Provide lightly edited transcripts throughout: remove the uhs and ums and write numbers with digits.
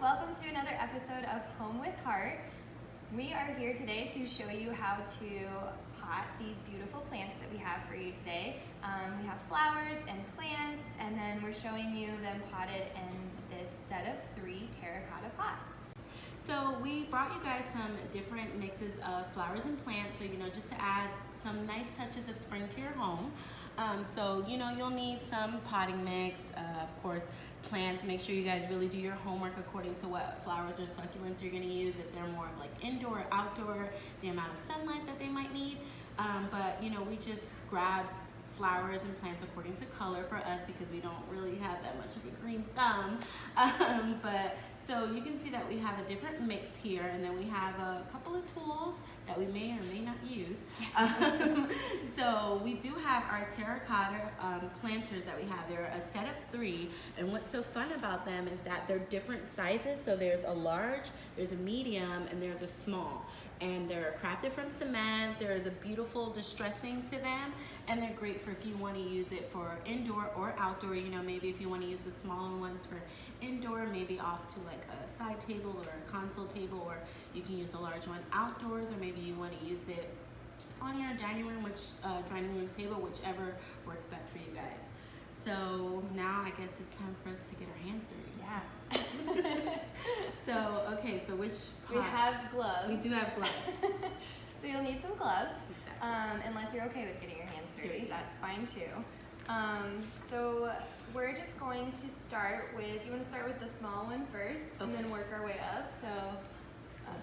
welcome to another episode of Home with Heart. We are here today to show you how to pot these beautiful plants that we have for you today. We have flowers and plants, and then we're showing you them potted in this set of 3 terracotta pots. So we brought you guys some different mixes of flowers and plants, so just to add some nice touches of spring to your home. So you'll need some potting mix, of course, plants. Make sure you guys really do your homework according to what flowers or succulents you're going to use, if they're more of like indoor or outdoor, the amount of sunlight that they might need. But we just grabbed flowers and plants according to color for us because we don't really have that much of a green thumb. So you can see that we have a different mix here, and then we have a couple of tools that we may or may not use. So we do have our terracotta planters that we have. They're a set of 3, and what's so fun about them is that they're different sizes. So there's a large, there's a medium, and there's a small. And they're crafted from cement. There is a beautiful distressing to them, and they're great for if you want to use it for indoor or outdoor. Maybe if you want to use the smaller ones for indoor, maybe off to like a side table or a console table, or you can use a large one outdoors, or maybe you want to use it on your dining room, table, whichever works best for you guys. So now I guess it's time for us to get our hands dirty. Yeah. So which pot? We have gloves. We do have gloves. So you'll need some gloves, Exactly. unless you're okay with getting your hands dirty. Dirty. That's fine too. So we're just going to start with, you want to start with the small one first, and then work our way up. So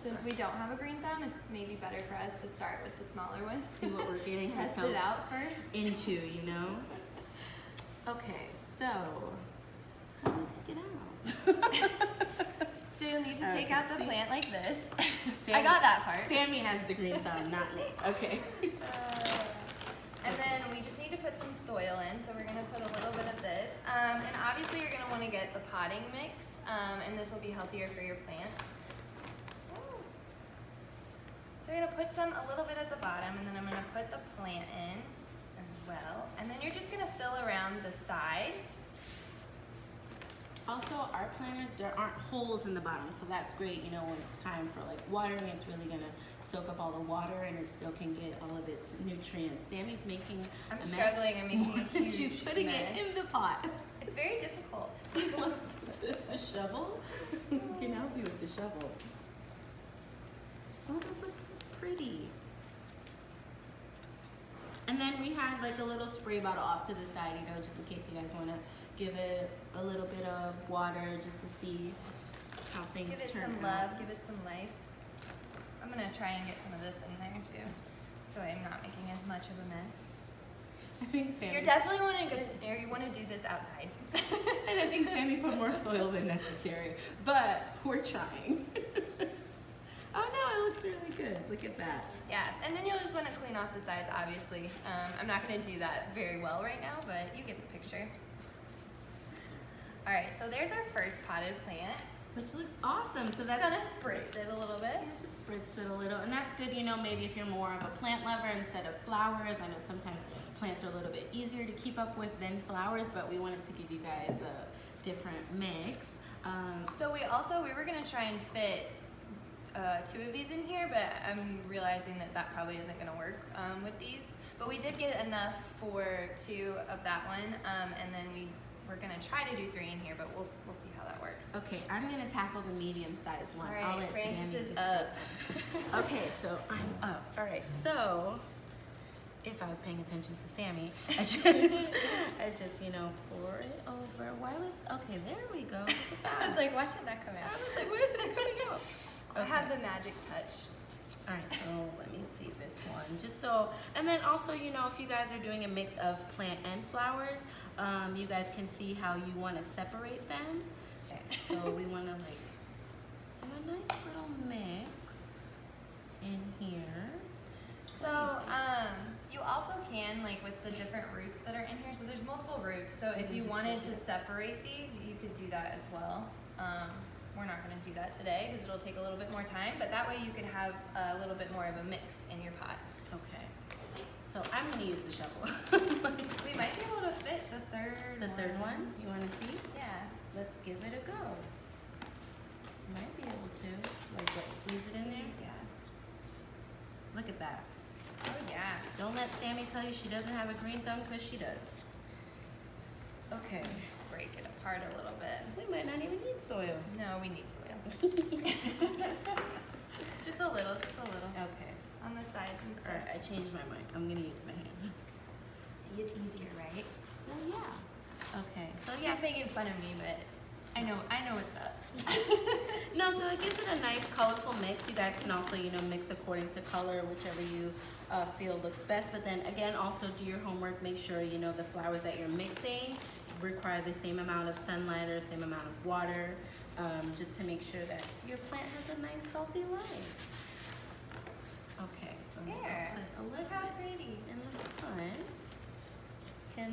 since we don't have a green thumb, it's maybe better for us to start with the smaller one. See what we're getting Test ourselves it out first. into, Okay, so how do we take it out? So you'll need to take out the plant like this. Sammy, I got that part. Sammy has the green thumb, not me. Okay. And then we just need to put some soil in. So we're going to put a little bit of this. And obviously you're going to want to get the potting mix, and this will be healthier for your plants. So we're going to put some a little bit at the bottom, and then I'm going to put the plant in as well. And then you're just going to fill around the side. Also, our planters, there aren't holes in the bottom, so that's great. When it's time for like watering, it's really gonna soak up all the water, and it still can get all of its nutrients. Sammy's making I'm struggling. I'm making a huge She's putting mess. it in the pot. It's very difficult. Do you want a shovel? We can help you with the shovel. Oh, this looks pretty. And then we have like a little spray bottle off to the side, just in case you guys want to give it a little bit of water just to see how things turn out. Give it some love, give it some life. I'm going to try and get some of this in there too, so I'm not making as much of a mess. I think Sammy... You're definitely you want to do this outside. And I think Sammy put more soil than necessary, but we're trying. Oh no, it looks really good. Look at that. Yeah, and then you'll just want to clean off the sides, obviously. I'm not going to do that very well right now, but you get the picture. All right, so there's our first potted plant. Which looks awesome. So that's gonna spritz it a little bit. Yeah, just spritz it a little, and that's good. Maybe if you're more of a plant lover instead of flowers. I know sometimes plants are a little bit easier to keep up with than flowers, but we wanted to give you guys a different mix. So we were gonna try and fit 2 of these in here, but I'm realizing that probably isn't gonna work with these. But we did get enough for 2 of that one, and then we're gonna try to do 3 in here, but we'll see how that works. Okay, I'm gonna tackle the medium-sized one. All right, I'll let Francis Sammy is up. Okay, so I'm up. All right, so if I was paying attention to Sammy, I just pour it over. Okay, there we go. Look at that. I was like, watch it not come out. I was like, where is it coming out? I have the magic touch. All right, so let me see this one. And then also, if you guys are doing a mix of plant and flowers, you guys can see how you want to separate them. Okay, so we want to do a nice little mix in here. So you also can, with the different roots that are in here, so there's multiple roots. So if you wanted to separate these, you could do that as well. We're not going to do that today because it'll take a little bit more time, but that way you could have a little bit more of a mix in your pot. Okay. So I'm going to use the shovel. We might be able to fit the third one. You want to see? Yeah. Let's give it a go. Might be able to. Like what, squeeze it in there? Yeah. Look at that. Oh yeah. Don't let Sammy tell you she doesn't have a green thumb, because she does. Okay. Break it apart a little bit. We might not even need soil. No, we need soil. Just a little, just a little. Okay. On the sides and stuff. Alright, I changed my mind. I'm gonna use my hand. See, it's easier, right? Well, yeah. Okay. So She's yeah. making fun of me, but I know what's up. No, so it gives it a nice colorful mix. You guys can also, mix according to color, whichever you feel looks best. But then again, also do your homework. Make sure, the flowers that you're mixing require the same amount of sunlight or same amount of water, just to make sure that your plant has a nice healthy life. Okay, so I'm There. gonna put a Look little how bit pretty. in the front. Can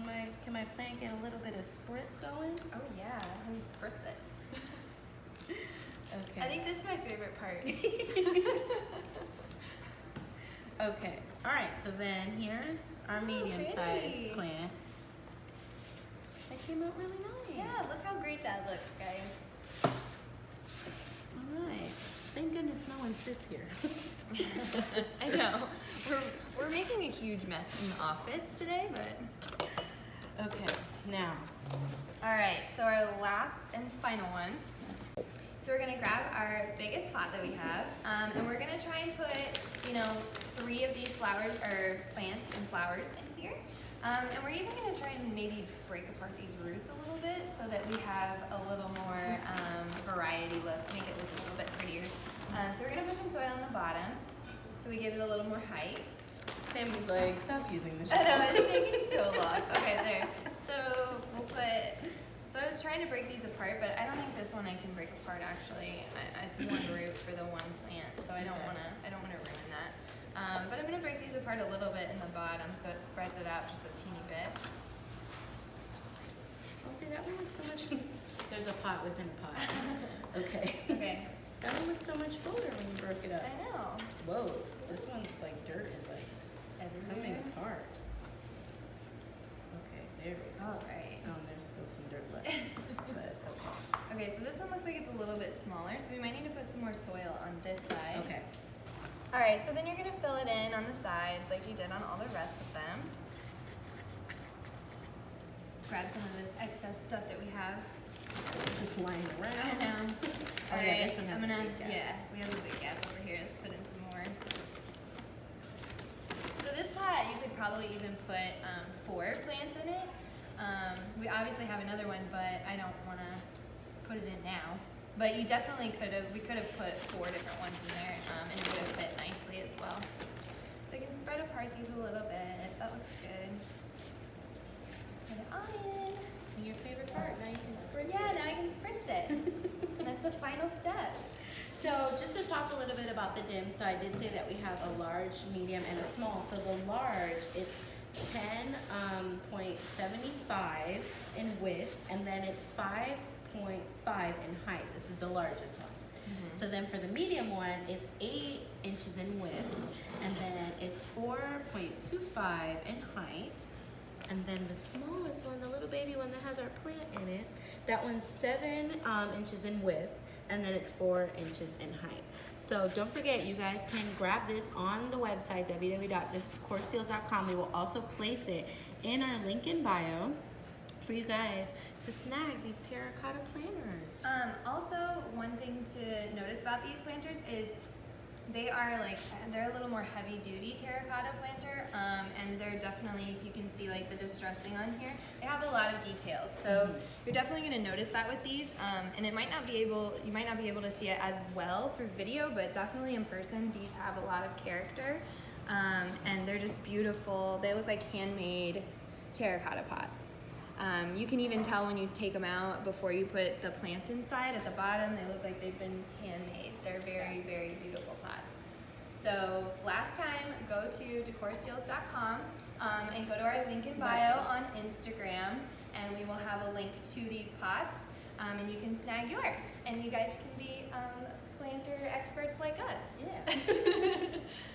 my plant get a little bit of spritz going? Oh yeah, let me spritz it. Okay. I think this is my favorite part. Okay. All right. So then here's our medium-sized pretty. plant. That came out really nice. Yeah, look how great that looks, guys. All right. Thank goodness no one sits here. I know. We're making a huge mess in the office today, but Okay. Now. all right. So our last and final one. So we're gonna grab our biggest pot that we have, and we're gonna try and put, 3 of these flowers or plants and flowers in here. And we're even gonna try and maybe break apart these roots a little bit so that we have a little more variety look, make it look a little bit prettier. So we're gonna put some soil on the bottom, so we give it a little more height. Sammy's like, stop using the I shovel. know, it's taking so long. Okay, there. So we'll put. So I was trying to break these apart, but I don't think this one I can break apart actually. It's one root for the one plant, so I don't wanna ruin that. But I'm gonna break these apart a little bit in the bottom so it spreads it out just a teeny bit. Oh, see, that one looks so much. There's a pot within a pot. Okay. Okay. That one looks so much fuller when you broke it up. I know. Whoa, this one's like dirt is like coming Everywhere. apart. Okay, there we go. All right. Oh, and there's still some dirt left. But okay. Okay, so this one looks like it's a little bit smaller, so we might need to put some more soil on this side. Okay. All right, so then you're gonna fill it in on the sides like you did on all the rest of them. Grab some of this excess stuff that we have. It's just lying around. I know. Oh, All yeah, right, this one has I'm a gonna, big gap. yeah, we have a big gap over here. Let's put in some more. So this pot, you could probably even put 4 plants in it. We obviously have another one, but I don't wanna put it in now. But you definitely we could have put 4 different ones in there, and it would have fit nicely as well. So I can spread apart these a little bit. That looks good. Put it on in. Your favorite part, now you can spritz Yeah, it. now I can spritz it. That's the final step. So just to talk a little bit about the dim, so I did say that we have a large, medium, and a small. So the large, it's 10.75 in width, and then it's 5.5 in height. This is the largest one. So then for the medium one, it's 8 inches in width, and then it's 4.25 in height. And then the smallest one, the little baby one that has our plant in it, that one's 7 inches in width, and then it's 4 inches in height. So don't forget, you guys can grab this on the website, www.decorestyles.com. We will also place it in our link in bio for you guys to snag these terracotta planters. Also, one thing to notice about these planters is they're a little more heavy duty terracotta planter, and they're definitely, you can see like the distressing on here, they have a lot of details. So you're definitely gonna notice that with these, and you might not be able to see it as well through video, but definitely in person, these have a lot of character, and they're just beautiful. They look like handmade terracotta pots. You can even tell when you take them out before you put the plants inside at the bottom, they look like they've been handmade. They're very, very beautiful pots. So last time, go to decorestyles.com and go to our link in bio on Instagram, and we will have a link to these pots, and you can snag yours, and you guys can be planter experts like us. Yeah.